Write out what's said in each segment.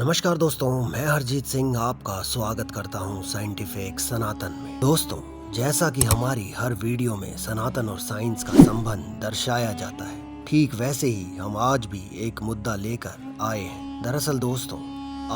नमस्कार दोस्तों, मैं हरजीत सिंह आपका स्वागत करता हूं साइंटिफिक सनातन में। दोस्तों, जैसा कि हमारी हर वीडियो में सनातन और साइंस का संबंध दर्शाया जाता है, ठीक वैसे ही हम आज भी एक मुद्दा लेकर आए हैं। दरअसल दोस्तों,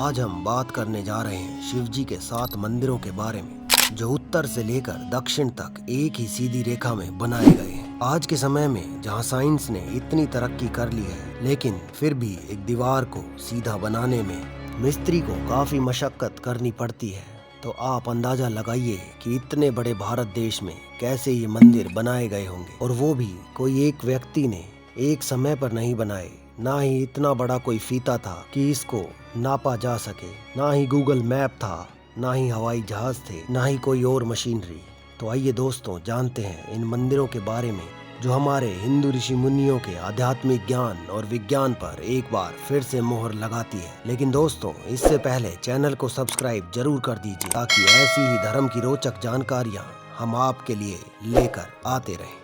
आज हम बात करने जा रहे हैं शिव जी के 7 मंदिरों के बारे में, जो उत्तर से लेकर दक्षिण तक एक ही सीधी रेखा में बनाए गए हैं। आज के समय में जहां साइंस ने इतनी तरक्की कर ली है, लेकिन फिर भी एक दीवार को सीधा बनाने में मिस्त्री को काफी मशक्कत करनी पड़ती है। तो आप अंदाजा लगाइए कि इतने बड़े भारत देश में कैसे ये मंदिर बनाए गए होंगे, और वो भी कोई एक व्यक्ति ने एक समय पर नहीं बनाए। ना ही इतना बड़ा कोई फीता था कि इसको नापा जा सके, ना ही गूगल मैप था, ना ही हवाई जहाज थे, ना ही कोई और मशीनरी। तो आइए दोस्तों, जानते हैं इन मंदिरों के बारे में, जो हमारे हिंदू ऋषि मुनियों के आध्यात्मिक ज्ञान और विज्ञान पर एक बार फिर से मोहर लगाती है। लेकिन दोस्तों, इससे पहले चैनल को सब्सक्राइब जरूर कर दीजिए, ताकि ऐसी ही धर्म की रोचक जानकारियां हम आपके लिए लेकर आते रहें।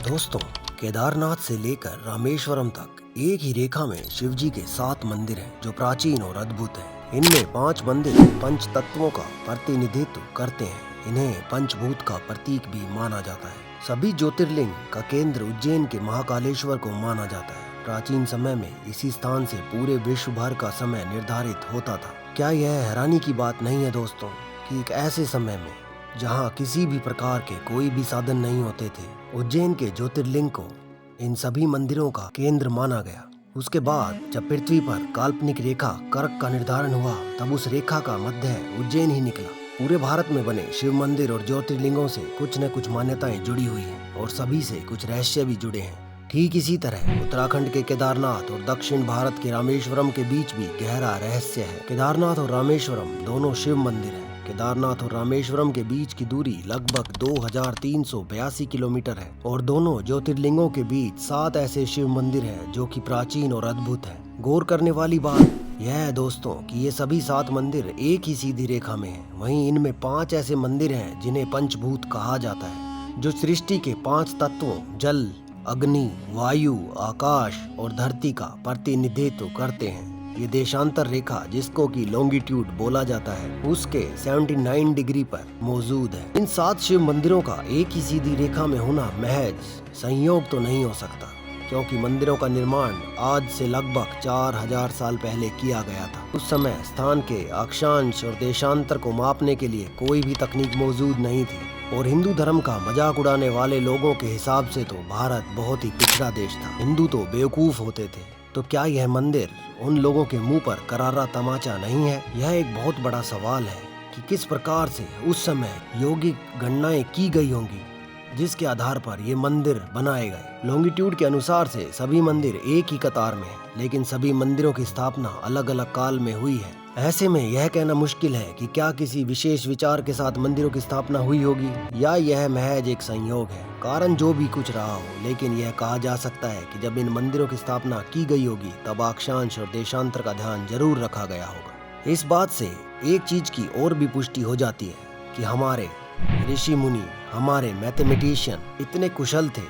दोस्तों, केदारनाथ से लेकर रामेश्वरम तक एक ही रेखा में शिव जी के 7 मंदिर हैं, जो प्राचीन और अद्भुत हैं। इनमें 5 मंदिर पंच तत्वों का प्रतिनिधित्व करते हैं। इन्हें पंचभूत का प्रतीक भी माना जाता है। सभी ज्योतिर्लिंग का केंद्र उज्जैन के महाकालेश्वर को माना जाता है। प्राचीन समय में इसी स्थान से पूरे विश्व भर का समय निर्धारित होता था। क्या यह हैरानी की बात नहीं है दोस्तों, कि एक ऐसे समय में जहां किसी भी प्रकार के कोई भी साधन नहीं होते थे, उज्जैन के ज्योतिर्लिंग को इन सभी मंदिरों का केंद्र माना गया। उसके बाद जब पृथ्वी पर काल्पनिक रेखा कर्क का निर्धारण हुआ, तब उस रेखा का मध्य उज्जैन ही निकला। पूरे भारत में बने शिव मंदिर और ज्योतिर्लिंगों से कुछ न कुछ मान्यताएं जुड़ी हुई हैं, और सभी से कुछ रहस्य भी जुड़े हैं। ठीक इसी तरह उत्तराखंड के केदारनाथ और दक्षिण भारत के रामेश्वरम के बीच भी गहरा रहस्य है। केदारनाथ और रामेश्वरम दोनों शिव मंदिर हैं। केदारनाथ और रामेश्वरम के बीच की दूरी लगभग 2382 किलोमीटर है, और दोनों ज्योतिर्लिंगों के बीच 7 ऐसे शिव मंदिर हैं जो कि प्राचीन और अद्भुत हैं। गौर करने वाली बात यह है दोस्तों, कि ये सभी 7 मंदिर एक ही सीधी रेखा में हैं। वहीं इनमें 5 ऐसे मंदिर हैं जिन्हें पंचभूत कहा जाता है, जो सृष्टि के 5 तत्वों जल, अग्नि, वायु, आकाश और धरती का प्रतिनिधित्व करते हैं। ये देशांतर रेखा, जिसको कि लॉन्गिट्यूड बोला जाता है, उसके 79 डिग्री पर मौजूद है। इन 7 शिव मंदिरों का एक ही सीधी रेखा में होना महज संयोग तो नहीं हो सकता, क्योंकि मंदिरों का निर्माण आज से लगभग 4000 साल पहले किया गया था। उस समय स्थान के अक्षांश और देशांतर को मापने के लिए कोई भी तकनीक मौजूद नहीं थी, और हिंदू धर्म का मजाक उड़ाने वाले लोगों के हिसाब से तो भारत बहुत ही पिछड़ा देश था। हिंदू तो बेवकूफ होते थे। तो क्या यह मंदिर उन लोगों के मुंह पर करारा तमाचा नहीं है? यह एक बहुत बड़ा सवाल है कि किस प्रकार से उस समय यौगिक गणनाएं की गई होंगी, जिसके आधार पर ये मंदिर बनाए गए। लॉन्गिट्यूड के अनुसार से सभी मंदिर एक ही कतार में हैं, लेकिन सभी मंदिरों की स्थापना अलग अलग काल में हुई है। ऐसे में यह कहना मुश्किल है कि क्या किसी विशेष विचार के साथ मंदिरों की स्थापना हुई होगी, या यह महज एक संयोग है। कारण जो भी कुछ रहा हो, लेकिन यह कहा जा सकता है कि जब इन मंदिरों की स्थापना की गई होगी, तब अक्षांश और देशांतर का ध्यान जरूर रखा गया होगा। इस बात से एक चीज की और भी पुष्टि हो जाती है कि हमारे ऋषि मुनि, हमारे मैथमेटिशियन इतने कुशल थे।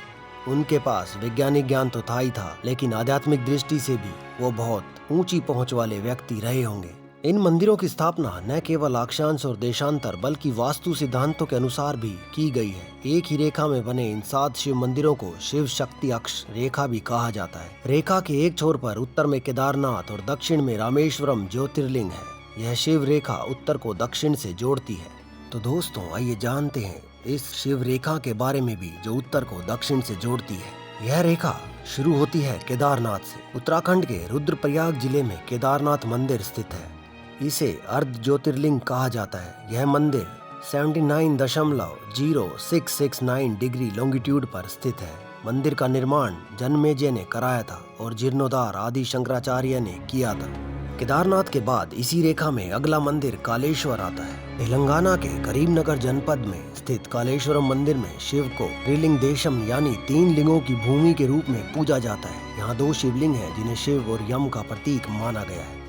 उनके पास वैज्ञानिक ज्ञान तो था ही था, लेकिन आध्यात्मिक दृष्टि से भी वो बहुत ऊंची पहुंच वाले व्यक्ति रहे होंगे। इन मंदिरों की स्थापना न केवल अक्षांश और देशांतर, बल्कि वास्तु सिद्धांतों के अनुसार भी की गई है। एक ही रेखा में बने इन 7 शिव मंदिरों को शिव शक्ति अक्ष रेखा भी कहा जाता है। रेखा के एक छोर पर उत्तर में केदारनाथ और दक्षिण में रामेश्वरम ज्योतिर्लिंग है। यह शिव रेखा उत्तर को दक्षिण से जोड़ती है। तो दोस्तों, आइए जानते हैं इस शिव रेखा के बारे में भी, जो उत्तर को दक्षिण से जोड़ती है। यह रेखा शुरू होती है केदारनाथ से। उत्तराखंड के रुद्रप्रयाग जिले में केदारनाथ मंदिर स्थित है। इसे अर्ध ज्योतिर्लिंग कहा जाता है। यह मंदिर 79.0669 डिग्री लॉन्गिट्यूड पर स्थित है। मंदिर का निर्माण जन्मेजय ने कराया था, और जीर्णोद्धार आदि शंकराचार्य ने किया था। केदारनाथ के बाद इसी रेखा में अगला मंदिर कालेश्वर आता है। तेलंगाना के करीमनगर जनपद में स्थित कालेश्वरम मंदिर में शिव को त्रिलिंग देशम यानी 3 लिंगों की भूमि के रूप में पूजा जाता है। यहाँ 2 शिवलिंग हैं, जिन्हें शिव और यम का प्रतीक माना गया है।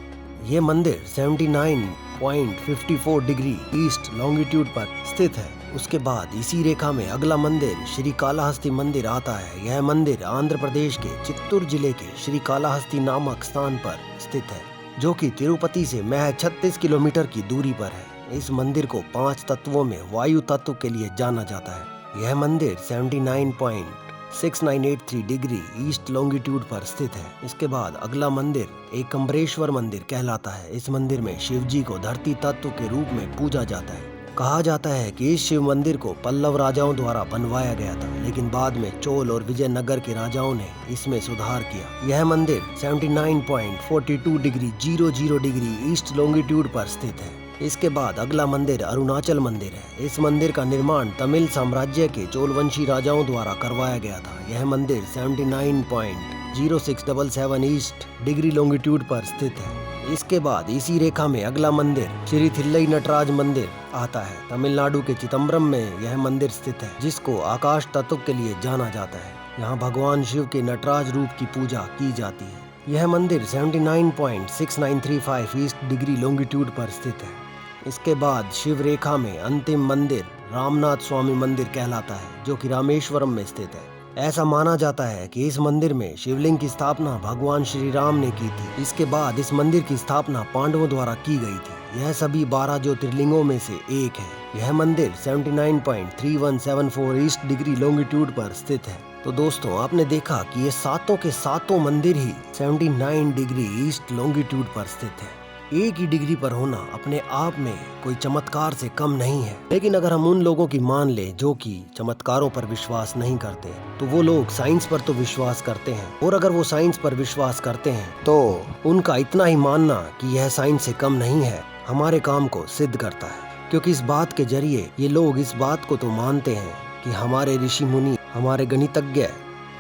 ये मंदिर 79.54 डिग्री ईस्ट लॉन्गिट्यूड पर स्थित है। उसके बाद इसी रेखा में अगला मंदिर श्री कालाहस्ती मंदिर आता है। यह मंदिर आंध्र प्रदेश के चित्तूर जिले के श्री कालाहस्ती नामक स्थान पर स्थित है। जो कि तिरुपति से महज 36 किलोमीटर की दूरी पर है। इस मंदिर को 5 तत्वों में वायु तत्व के लिए जाना जाता है। यह मंदिर 79.6983 डिग्री ईस्ट लॉन्गिट्यूड पर स्थित है। इसके बाद अगला मंदिर एकम्बरेश्वर मंदिर कहलाता है। इस मंदिर में शिव जी को धरती तत्व के रूप में पूजा जाता है। कहा जाता है कि इस शिव मंदिर को पल्लव राजाओं द्वारा बनवाया गया था, लेकिन बाद में चोल और विजयनगर के राजाओं ने इसमें सुधार किया। यह मंदिर 79.42 डिग्री 00 डिग्री ईस्ट लॉन्गिट्यूड पर स्थित है। इसके बाद अगला मंदिर अरुणाचल मंदिर है। इस मंदिर का निर्माण तमिल साम्राज्य के चोलवंशी राजाओं द्वारा करवाया गया था। यह मंदिर 79.0677 ईस्ट डिग्री लॉन्गिट्यूड पर स्थित है। इसके बाद इसी रेखा में अगला मंदिर श्री थिल्लई नटराज मंदिर आता है। तमिलनाडु के चिदम्बरम में यह मंदिर स्थित है, जिसको आकाश तत्व के लिए जाना जाता है। यहाँ भगवान शिव के नटराज रूप की पूजा की जाती है। यह मंदिर 79.6935 ईस्ट डिग्री लॉन्गिट्यूड पर स्थित है। इसके बाद शिव रेखा में अंतिम मंदिर रामनाथ स्वामी मंदिर कहलाता है, जो कि रामेश्वरम में स्थित है। ऐसा माना जाता है कि इस मंदिर में शिवलिंग की स्थापना भगवान श्री राम ने की थी। इसके बाद इस मंदिर की स्थापना पांडवों द्वारा की गई थी। यह सभी 12 ज्योतिर्लिंगों में से एक है। यह मंदिर 79.3174 ईस्ट डिग्री लॉन्गिट्यूड पर स्थित है। तो दोस्तों, आपने देखा कि ये सातों के सातों मंदिर ही 79 डिग्री ईस्ट लॉन्गिट्यूड पर स्थित है। एक ही डिग्री पर होना अपने आप में कोई चमत्कार से कम नहीं है। लेकिन अगर हम उन लोगों की मान ले जो कि चमत्कारों पर विश्वास नहीं करते, तो वो लोग साइंस पर तो विश्वास करते हैं। और अगर वो साइंस पर विश्वास करते हैं तो उनका इतना ही मानना कि यह साइंस से कम नहीं है हमारे काम को सिद्ध करता है। क्योंकि इस बात के जरिए ये लोग इस बात को तो मानते हैं कि हमारे ऋषि मुनि, हमारे गणितज्ञ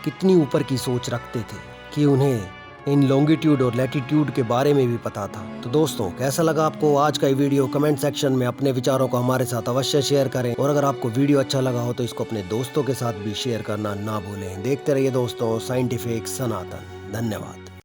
कितनी ऊपर की सोच रखते थे कि उन्हें इन लॉन्गिट्यूड और लैटिट्यूड के बारे में भी पता था। तो दोस्तों, कैसा लगा आपको आज का ये वीडियो? कमेंट सेक्शन में अपने विचारों को हमारे साथ अवश्य शेयर करें। और अगर आपको वीडियो अच्छा लगा हो तो इसको अपने दोस्तों के साथ भी शेयर करना ना भूलें। देखते रहिए दोस्तों साइंटिफिक सनातन। धन्यवाद।